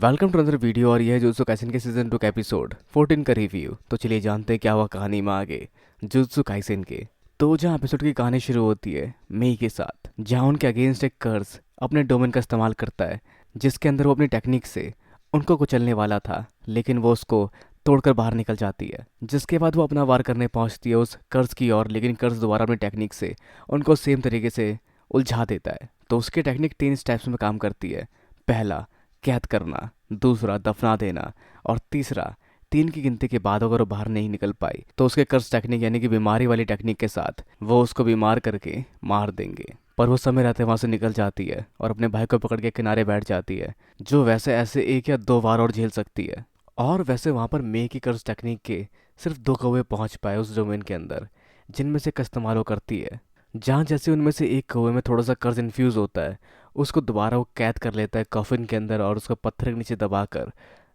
Welcome to another video और यह है जुत्सु काइसेन के सीजन 2 का एपिसोड 14 का रिव्यू। तो चलिए जानते हैं क्या हुआ कहानी में आगे जुत्सु काइसेन के। तो जहाँ एपिसोड की कहानी शुरू होती है मेई के साथ, जहाँ उनके अगेंस्ट एक कर्स अपने डोमेन का इस्तेमाल करता है, जिसके अंदर वो अपनी टेक्निक से उनको कुचलने वाला था, लेकिन वो उसको तोड़कर बाहर निकल जाती है। जिसके बाद वो अपना वार करने पहुंचती है उस कर्ज की ओर, लेकिन कर्ज दोबारा अपनी टेक्निक से उनको सेम तरीके से उलझा देता है। तो उसकी टेक्निक 3 स्टेप्स में काम करती है। पहला, कैद करना। दूसरा, दफना देना। और तीसरा, 3 की गिनती के बाद अगर वो बाहर नहीं निकल पाई तो उसके कर्ज टेक्निक यानी कि बीमारी वाली टेक्निक के साथ वो उसको बीमार करके मार देंगे। पर वो समय रहते वहाँ से निकल जाती है और अपने भाई को पकड़ के किनारे बैठ जाती है, जो वैसे ऐसे 1 या 2 बार और झेल सकती है। और वैसे वहाँ पर मे की कर्ज टेक्निक के सिर्फ 2 कौवे पहुँच पाए उस डोमेन के अंदर, जिनमें से एक इस्तेमाल वो करती है। जहाँ जैसे उनमें से एक कौवे में थोड़ा सा कर्ज इन्फ्यूज़ होता है, उसको दोबारा वो कैद कर लेता है कॉफिन के अंदर और उसको पत्थर के नीचे दबाकर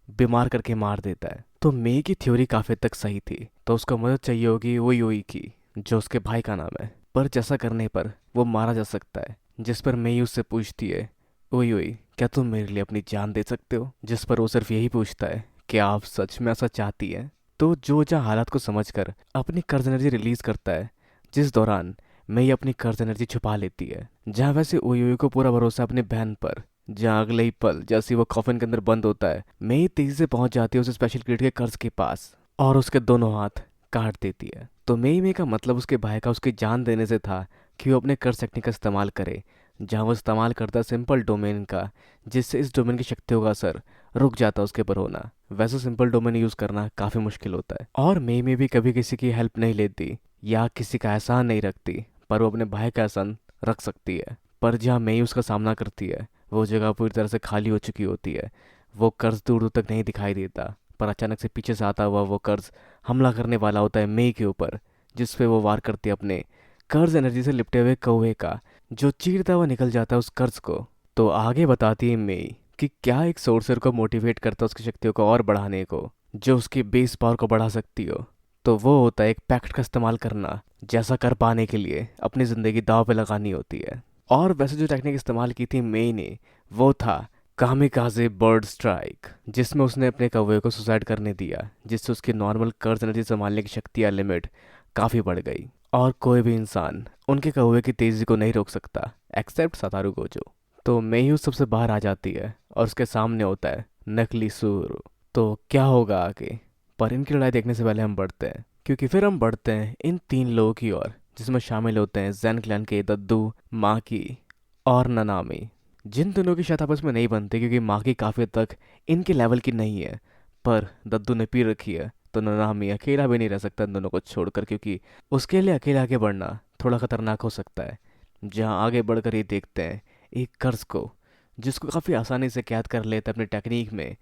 बीमार करके मार देता है। तो मे की थ्योरी काफ़ी तक सही थी, तो उसको मदद चाहिए होगी वही वही की, जो उसके भाई का नाम है। पर जैसा करने पर वो मारा जा सकता है, जिस पर मई उससे पूछती है, ओई ओई क्या तुम मेरे लिए अपनी जान दे सकते हो? जिस पर वो सिर्फ यही पूछता है कि आप सच में ऐसा चाहती है? तो जो जहाँ हालात को समझकर अपनी कर्ज एनर्जी रिलीज करता है, जिस दौरान मई अपनी कर्ज एनर्जी छुपा लेती है। जहाँ वैसे ओई ओई को पूरा भरोसा अपने बहन पर, जहाँ अगले ही पल जैसे ही वो कॉफिन के अंदर बंद होता है, मई तेजी से पहुंच जाती है उस स्पेशल क्रीड के कर्ज के पास और उसके दोनों हाथ काट देती है। तो मई का मतलब उसके भाई का उसकी जान देने से था कि वो अपने कर्ज टेक्निक का इस्तेमाल करे, जहाँ वो इस्तेमाल करता है सिंपल डोमेन का, जिससे इस डोमेन की शक्तियों का असर रुक जाता है उसके पर होना। वैसे सिंपल डोमेन यूज़ करना काफ़ी मुश्किल होता है और मई में भी कभी किसी की हेल्प नहीं लेती या किसी का एहसान नहीं रखती, पर वो अपने भाई का एहसान रख सकती है। पर जहाँ मई उसका सामना करती है, वो जगह पूरी तरह से खाली हो चुकी होती है। वो कर्ज दूर दूर तक नहीं दिखाई देता, पर अचानक से पीछे से आता हुआ वो कर्ज हमला करने वाला होता है मई के ऊपर, जिस पे वो वार करती है अपने कर्ज एनर्जी से लिपटे हुए कौवे का, जो चीरता हुआ निकल जाता है उस कर्ज को। तो आगे बताती है मई कि क्या एक सोर्सर को मोटिवेट करता है उसकी शक्तियों को और बढ़ाने को, जो उसकी बेस पावर को बढ़ा सकती हो। तो वो होता है एक पैक्ट का इस्तेमाल करना, जैसा कर पाने के लिए अपनी ज़िंदगी दांव पे लगानी होती है। और वैसे जो टेक्निक इस्तेमाल की थी मई ने, वो था कामिकाजे बर्ड स्ट्राइक, जिसमें उसने अपने कौवे को सुसाइड करने दिया, जिससे उसकी नॉर्मल कर्ज एनर्जी संभालने की शक्ति या लिमिट काफ़ी बढ़ गई और कोई भी इंसान उनके कौवे की तेज़ी को नहीं रोक सकता एक्सेप्ट सतारू गोजो। तो मेयू सबसे बाहर आ जाती है और उसके सामने होता है नकली सूर। तो क्या होगा आगे, पर इनकी लड़ाई देखने से पहले हम बढ़ते हैं, क्योंकि फिर हम बढ़ते हैं इन 3 लोगों की ओर, जिसमें शामिल होते हैं जैन क्लैन के दद्दू, माकी और ननामी। जिन दोनों की शायद आपस में नहीं बनती, क्योंकि माकी काफ़ी हद तक इनके लेवल की नहीं है, पर दद्दू ने पी रखी है, तो ननामी अकेला भी नहीं रह सकता इन दोनों को छोड़कर, क्योंकि उसके लिए अकेले आगे बढ़ना थोड़ा खतरनाक हो सकता है। जहाँ आगे बढ़कर ये देखते हैं एक कर्ज को, जिसको काफ़ी आसानी से कैद कर लेता है अपनी टेक्निक में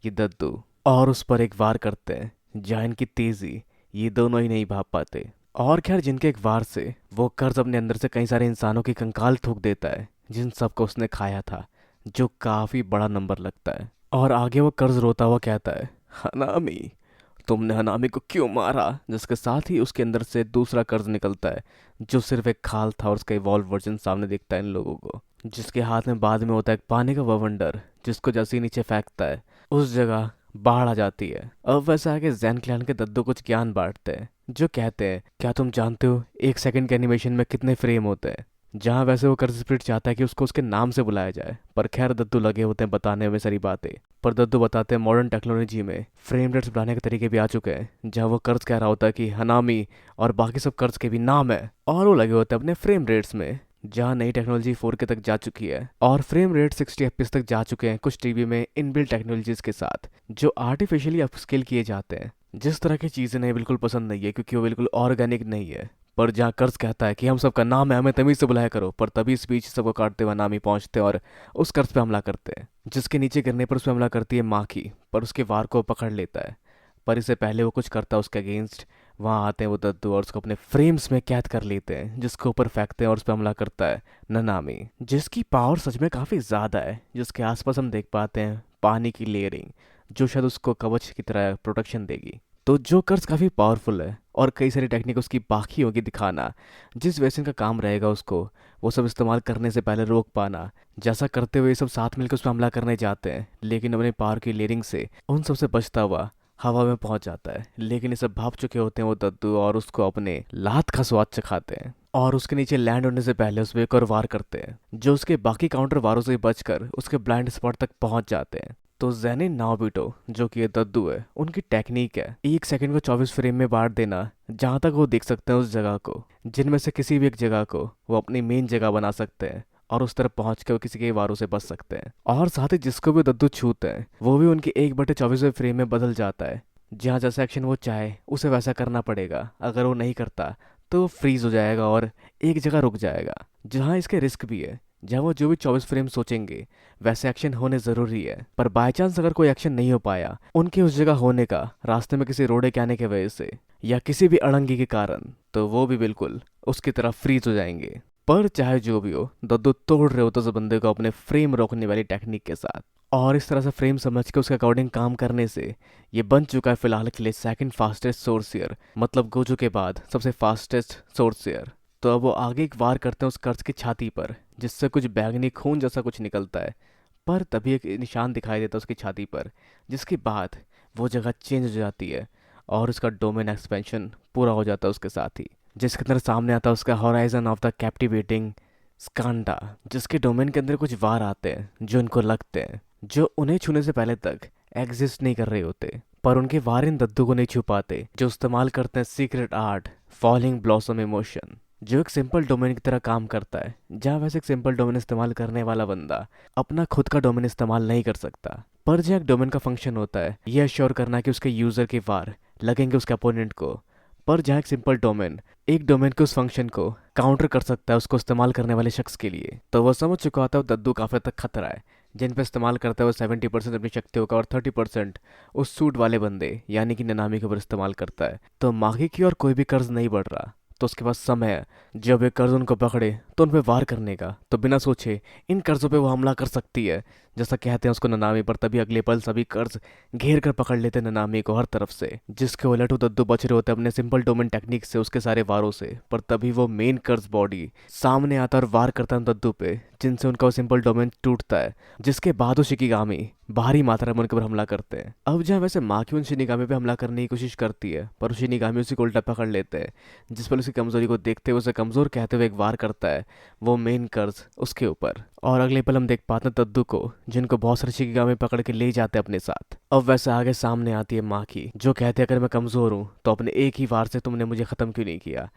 ये दद्दू, और उस पर एक वार करते हैं जहाँ इनकी तेज़ी ये दोनों ही नहीं भाप पाते। और खैर जिनके एक वार से वो कर्ज अपने अंदर से कई सारे इंसानों की कंकाल थूक देता है, जिन सबको उसने खाया था, जो काफ़ी बड़ा नंबर लगता है। और आगे वो कर्ज रोता हुआ कहता है, हनामी तुमने हनामी को क्यों मारा? जिसके साथ ही उसके अंदर से दूसरा कर्ज निकलता है, जो सिर्फ एक खाल था, और उसका इवॉल्व वर्जन सामने दिखता है इन लोगों को, जिसके हाथ में बाद में होता है एक पानी का ववंडर, जिसको जैसे ही नीचे फेंकता है उस जगह बाढ़ आ जाती है। अब वैसे आगे जैन क्लैन के दद्दू कुछ ज्ञान बांटते हैं, जो कहते हैं क्या तुम जानते हो 1 सेकंड के एनिमेशन में कितने फ्रेम होते हैं? जहाँ वैसे वो कर्ज स्प्रिट चाहता है कि उसको उसके नाम से बुलाया जाए, पर खैर दद्दू लगे होते हैं बताने में सारी बातें। पर दद्दू बताते हैं मॉडर्न टेक्नोलॉजी में फ्रेम रेट्स बढ़ाने के तरीके भी आ चुके हैं, जहाँ वो कर्ज कह रहा होता है कि हनामी और बाकी सब कर्ज के भी नाम है, और वो लगे होते हैं अपने फ्रेम रेट्स में, जहाँ नई टेक्नोलॉजी 4K तक जा चुकी है और फ्रेम रेट 60 FPS तक जा चुके हैं कुछ टीवी में इनबिल्ट टेक्नोलॉजीज के साथ, जो आर्टिफिशियली अपस्केल किए जाते हैं। जिस तरह की चीज़ें नहीं बिल्कुल पसंद नहीं है, क्योंकि वो बिल्कुल ऑर्गेनिक नहीं है। पर जहाँ कर्ज कहता है कि हम सबका नाम है, हमें तमीज़ से बुलाया करो, पर तभी स्पीच सबको काटते हुए नामी पहुंचते हैं और उस कर्ज पे हमला करते हैं, जिसके नीचे गिरने पर उस पर हमला करती है माखी, पर उसके वार को पकड़ लेता है। पर इससे पहले वो कुछ करता है उसके अगेंस्ट, वहाँ आते हैं वो दद्दू और उसको अपने फ्रेम्स में कैद कर लेते हैं, जिसके ऊपर फेंकते हैं और उस पर हमला करता है ननामी, जिसकी पावर सच में काफ़ी ज़्यादा है। जिसके आसपास हम देख पाते हैं पानी की लेयरिंग, जो शायद उसको कवच की तरह प्रोटेक्शन देगी। तो जो कर्ज काफ़ी पावरफुल है और कई सारी टेक्निक उसकी बाकी होगी दिखाना। जिस वैसे इनका काम रहेगा उसको वो सब इस्तेमाल करने से पहले रोक पाना। जैसा करते हुए ये सब साथ मिलकर उस पर हमला करने जाते हैं, लेकिन अपने पावर की लेयरिंग से उन सबसे बचता हुआ हवा में पहुंच जाता है। लेकिन ये सब भाप चुके होते हैं वो दद्दू, और उसको अपने लात का स्वाद चखाते हैं और उसके नीचे लैंड होने से पहले उस पर एक और वार करते हैं, जो उसके बाकी काउंटर वारों से बचकर उसके ब्लाइंड स्पॉट तक पहुंच जाते हैं। तो जेनिन नाओबिटो, जो कि ये दद्दू है, उनकी टेक्निक है 1 सेकंड को 24 फ्रेम में बांट देना, जहां तक वो देख सकते हैं उस जगह को, जिनमें से किसी भी एक जगह को वो अपनी मेन जगह बना सकते हैं और उस तरफ पहुंच के वो किसी के वारों से बच सकते हैं। और साथ ही जिसको भी दद्दू छूते हैं वो भी उनकी 1/24 फ्रेम में बदल जाता है। जहाँ जैसा एक्शन वो चाहे उसे वैसा करना पड़ेगा। अगर वो नहीं करता तो वो फ्रीज हो जाएगा और एक जगह रुक जाएगा। जहाँ इसके रिस्क भी है, जहाँ वो जो भी 24 फ्रेम सोचेंगे वैसे एक्शन होने ज़रूरी है, पर बाय चांस अगर कोई एक्शन नहीं हो पाया उनके उस जगह होने का रास्ते में किसी रोड़े के आने की वजह से या किसी भी अड़ंगी के कारण, तो वो भी बिल्कुल उसकी तरफ फ्रीज हो जाएंगे। पर चाहे जो भी हो, दद्दू तोड़ रहे होते उस बंदे को अपने फ्रेम रोकने वाली टेक्निक के साथ, और इस तरह से फ्रेम समझ के उसके अकॉर्डिंग काम करने से ये बन चुका है फिलहाल के लिए सेकंड फास्टेस्ट सोर्सियर, मतलब गोजो के बाद सबसे फास्टेस्ट सोर्सियर। तो अब वो आगे एक वार करते हैं उस कर्ज की छाती पर, जिससे कुछ बैंगनी खून जैसा कुछ निकलता है। पर तभी एक निशान दिखाई देता है उसकी छाती पर, जिसके बाद वो जगह चेंज हो जाती है और उसका डोमेन एक्सपेंशन पूरा हो जाता है उसके साथ ही, जिसके अंदर सामने आता है उसका हॉराइजन ऑफ द कैप्टिवेटिंग स्कांडा, जिसके डोमेन के अंदर कुछ वार आते हैं जो इनको लगते हैं, जो उन्हें छूने से पहले तक एग्जिस्ट नहीं कर रहे होते, पर उनके वार इन दद्दू को नहीं छू पाते, जो इस्तेमाल करते हैं secret art falling blossom emotion, जो एक सिंपल डोमेन की तरह काम करता है। जहाँ वैसे एक सिंपल डोमेन इस्तेमाल करने वाला बंदा अपना खुद का डोमेन इस्तेमाल नहीं कर सकता, पर जहाँ एक डोमेन का फंक्शन होता है यह अश्योर करना कि उसके यूज़र के वार लगेंगे उसके अपोनेंट को। पर जहाँ एक सिंपल डोमेन एक डोमेन के उस फंक्शन को काउंटर कर सकता है उसको इस्तेमाल करने वाले शख्स के लिए, तो वह समझ चुका होता है वो दद्दू काफ़ी तक खतरा है, जिन पे इस्तेमाल करता है वो 70% अपनी शक्तियों का और 30% उस सूट वाले बंदे यानी कि ननामी के ऊपर इस्तेमाल करता है। तो मागी की और कोई भी कर्ज नहीं बढ़ रहा, तो उसके पास समय है जब ये कर्ज उनको पकड़े तो उन पे वार करने का। तो बिना सोचे इन कर्जों पे वो हमला कर सकती है, जैसा कहते हैं उसको ननामी पर। तभी अगले पल सभी कर्ज घेर कर पकड़ लेते हैं ननामी को हर तरफ से, जिसके उलट वो दद्दू बच रहे होते हैं अपने सिंपल डोमेन टेक्निक से उसके सारे वारों से। पर तभी वो मेन कर्ज बॉडी सामने आता है और वार करता है उन दद्दू पे, जिनसे उनका वो सिंपल डोमेन टूटता है, जिसके बाद वो शिकिगामी भारी मात्रा में उनके ऊपर हमला करते हैं। अब जहाँ वैसे माकी उन शिनिगामी पे हमला करने की कोशिश करती है, पर शिनिगामी उसी को उल्टा पकड़ लेते हैं, जिस पर उसकी कमजोरी को देखते हुए उसे कमजोर कहते हुए एक वार करता है वो मेन कर्ज उसके ऊपर। और अगले पल हम देख पाते हैं दद्दू को, जिनको बहुत सारे शिकिगामी पकड़ के ले जाते हैं अपने साथ। अब वैसे आगे सामने आती है माकी, जो कहते हैं अगर मैं कमजोर हूँ तो अपने एक ही वार से तुमने मुझे खत्म क्यों नहीं किया,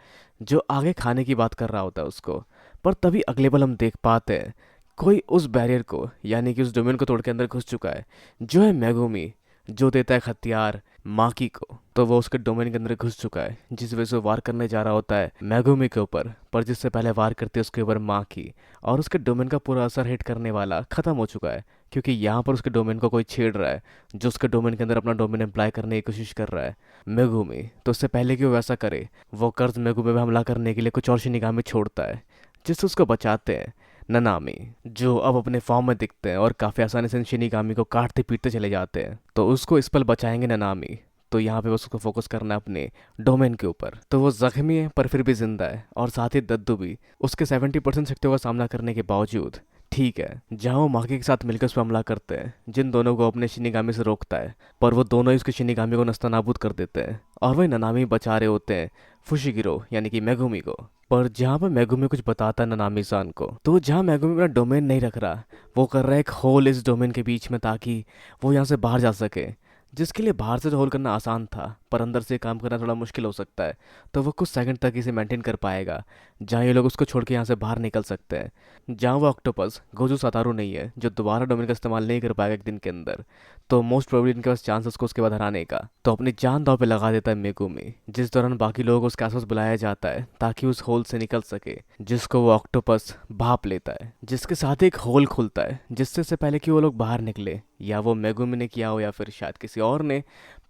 जो आगे खाने की बात कर रहा होता है उसको। पर तभी अगले पल हम देख पाते हैं कोई उस बैरियर को यानी कि उस डोमेन को तोड़ के अंदर घुस चुका है, जो है मेगुमी, जो देता है हथियार माकी को। तो वो उसके डोमेन के अंदर घुस चुका है, जिस वजह से वो वार करने जा रहा होता है मेगुमी के ऊपर, पर जिससे पहले वार करती है उसके ऊपर माकी, और उसके डोमेन का पूरा असर हिट करने वाला खत्म हो चुका है, क्योंकि यहाँ पर उसके डोमेन को कोई छेड़ रहा है, जो उसके डोमेन के अंदर अपना डोमेन अप्लाई करने की कोशिश कर रहा है मेगुमी। तो उससे पहले कि वो वैसा करे, वो कर्ज मेगुमी पे हमला करने के लिए कुछ और शिनिगामी छोड़ता है, जिससे उसको बचाते हैं ननामी, जो अब अपने फॉर्म में दिखते हैं और काफ़ी आसानी से इन शिनिगामी को काटते पीटते चले जाते हैं। तो उसको इस पल बचाएंगे ननामी, तो यहाँ पे बस उसको फोकस करना है अपने डोमेन के ऊपर। तो वो जख्मी है पर फिर भी जिंदा है, और साथ ही दद्दू भी उसके 70% शक्तियों का सामना करने के बावजूद ठीक है। जहाँ वो माकी के साथ मिलकर उस पर हमला करते हैं, जिन दोनों को अपने शिनिगामी से रोकता है, पर वो दोनों ही उसके शिनिगामी को नस्तनाबूद कर देते हैं, और वही ननामी बचा रहे होते हैं फुशिगिरो यानी कि मेगुमी को। पर जहाँ पर मेगुमी कुछ बताता है ननामी सान को, तो जहाँ मेगुमी अपना डोमेन नहीं रख रहा, वो कर रहा है एक होल इस डोमेन के बीच में, ताकि वो यहाँ से बाहर जा सके, जिसके लिए बाहर से होल करना आसान था पर अंदर से काम करना थोड़ा मुश्किल हो सकता है। तो वो कुछ सेकंड तक इसे मेंटेन कर पाएगा, जहाँ ये लोग उसको छोड़ के यहाँ से बाहर निकल सकते हैं। जहाँ वो ऑक्टोपस गोजू सातारू नहीं है, जो दोबारा डोमेन का इस्तेमाल नहीं कर पाएगा एक दिन के अंदर, तो मोस्ट प्रोबेबली इनके पास चांस उसको उसके बाद हराने का। तो अपनी जान दांव पे लगा देता है मेगुमी, जिस दौरान बाकी लोगों को उसके आसपास बुलाया जाता है ताकि उस होल से निकल सके, जिसको वो ऑक्टोपस भाप लेता है, जिसके साथ एक होल खुलता है, जिससे से पहले कि वो लोग बाहर निकले, या वो मेगुमी ने किया हो या फिर शायद किसी और ने,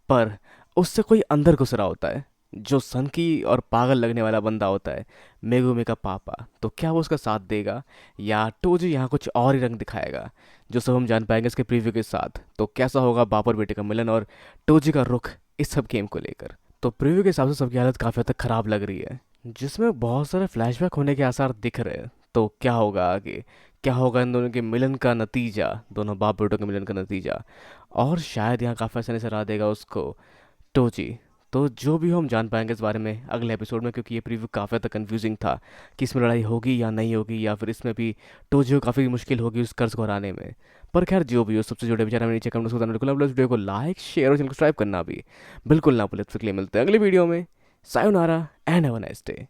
पर उससे कोई अंदर घुस रहा होता है, जो सनकी और पागल लगने वाला बंदा होता है मेगुमी का पापा। तो क्या वो उसका साथ देगा, या टोजी यहाँ कुछ और ही रंग दिखाएगा, जो सब हम जान पाएंगे इसके प्रीव्यू के साथ। तो कैसा होगा बाप और बेटे का मिलन और टोजी का रुख इस सब गेम को लेकर। तो प्रीव्यू के हिसाब से सबकी हालत काफ़ी हद तक ख़राब लग रही है, जिसमें बहुत सारे फ्लैशबैक होने के आसार दिख रहे हैं। तो क्या होगा आगे, क्या होगा इन दोनों के मिलन का नतीजा, दोनों बाप बेटों के मिलन का नतीजा। और शायद यहाँ काफ़ी आसानी से हरा देगा उसको टोची। तो जो भी हो हम जान पाएंगे इस बारे में अगले एपिसोड में, क्योंकि ये प्रीव्यू काफ़ी हद तक कन्फ्यूजिंग था कि इसमें लड़ाई होगी या नहीं होगी, या फिर इसमें भी टोजी को काफ़ी मुश्किल होगी उस कर्ज को हराने में। पर खैर जो भी हो, सबसे जुड़े विचार हमें नीचे कमेंट्स को बताना बिल्कुल ना भूलें। इस वीडियो को लाइक शेयर और चैनल को सब्सक्राइब करना भी बिल्कुल ना भूलें। तो मिलते हैं अगली वीडियो में। Sayonara and have a nice day.